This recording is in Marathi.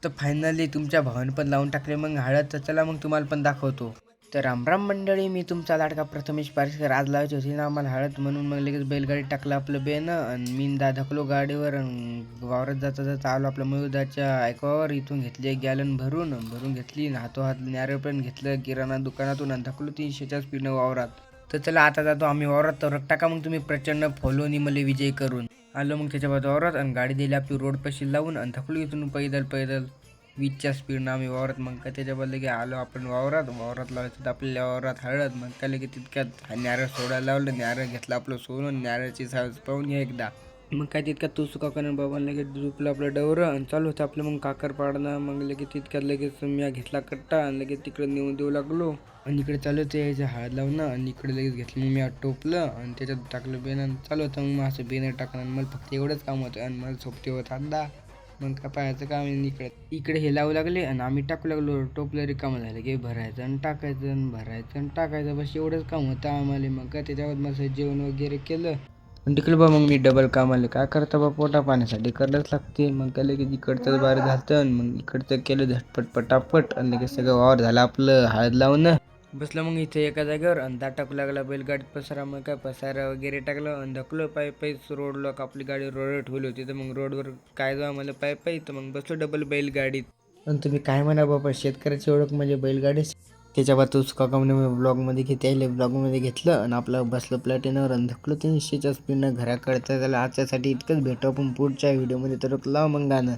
तर फायनली तुमच्या भावाने पण लावून टाकले मग हळद. तर चला मग तुम्हाला पण दाखवतो. तर रामराम मंडळी, मी तुमचा लाडका प्रथमेश पारसकर. आज लावायची होती ना आम्हाला हळद, म्हणून मग लगेच बैलगाडी टाकलं आपलं बेन आणि मी धकलो गाडीवर वावरात जाता जाता आलो आपल्या मयुदाच्या ऐकवावर. इथून घेतली एक गॅलन भरून घेतली, हातोहात नॅरो पण घेतलं किराणा दुकानातून आणि धकलो 300च्या स्पीडनं वावरात. तर चला आता जातो आम्ही वावरात. तर टाका मग तुम्ही प्रचंड फॉलोनी मला विजय करून. आलो मग त्याच्या वावरात आणि गाडी दिली आपली रोड पाशी लावून आणि धकलो इथून पैदल 20च्या स्पीडनं आम्ही वावरात. मग काय त्याच्या बदले की आलो आपण वावरात लावायचं आपल्या वावरात हळद. मग त्याला की तितक्यात नॅरळ सोडायला लावलं, नॅरळ घेतलं आपलं सोडून, नॅरळची साईज पाहून घ्या एकदा. मग काय तितक्यात तू काकानं बाबांना लगेच झोपलं आपलं डवरं आणि चालू होतं आपलं मग काकर पाडणं. मग लगेच तितक्यात लगेच मी घेतला कट्टा आणि लगेच तिकडे नेऊन देऊ लागलो आणि इकडे चालू होतं यायचं हळद लावणं. आणि इकडे लगेच घेतलं मी टोपलं आणि त्याच्यात टाकलं बेन. चालू होतं मग असं बेन टाकणं आणि मला फक्त एवढंच काम होतं आणि मला सोबती होत आता. मग काय पाहायचं काम इकडे हे लावू लागले आणि आम्ही टाकू लागलो. टोपलं रिकामं झालं की भरायचं आणि टाकायचं आणि भरायचं आणि टाकायचं, बस एवढंच काम होतं आम्हाला. मग काय त्याच्यावर माझं जेवण वगैरे केलं आणि तिकडे बा मग मी डबल काम आले. काय करता बा, पोटा पाण्यासाठी करायलाच लागते. मग काय लगेच इकडचं बाहेर झालं आणि मग इकडचं केलं झटपट पटापट आणि लगेच सगळं वावर झालं आपलं हळद लावणं. बसलं मग इथे एका जागेवर आणि टाकू लागला बैलगाडीत पसारा. मग काय पसारा वगैरे टाकलं आणि ढकलो पायी रोडला. आपली गाडी रोडवर ठेवली होती तर मग रोडवर काय जाऊ मला पायी. तर मग बसलो डबल बैलगाडीत. आणि तुम्ही काय म्हणा बाबा, शेतकऱ्याची ओळख म्हणजे बैलगाडी. त्याच्या बाद तूच काका म्हणे ब्लॉगमध्ये घेते ब्लॉगमध्ये घेतलं आणि आपलं बसलं प्लॅटिनवर आणि धकलो 300च्या स्पीडनं घराकडचं. त्याला आजच्यासाठी इतकंच भेटू आपण पुढच्या व्हिडिओमध्ये. तर लाव मग गाणं.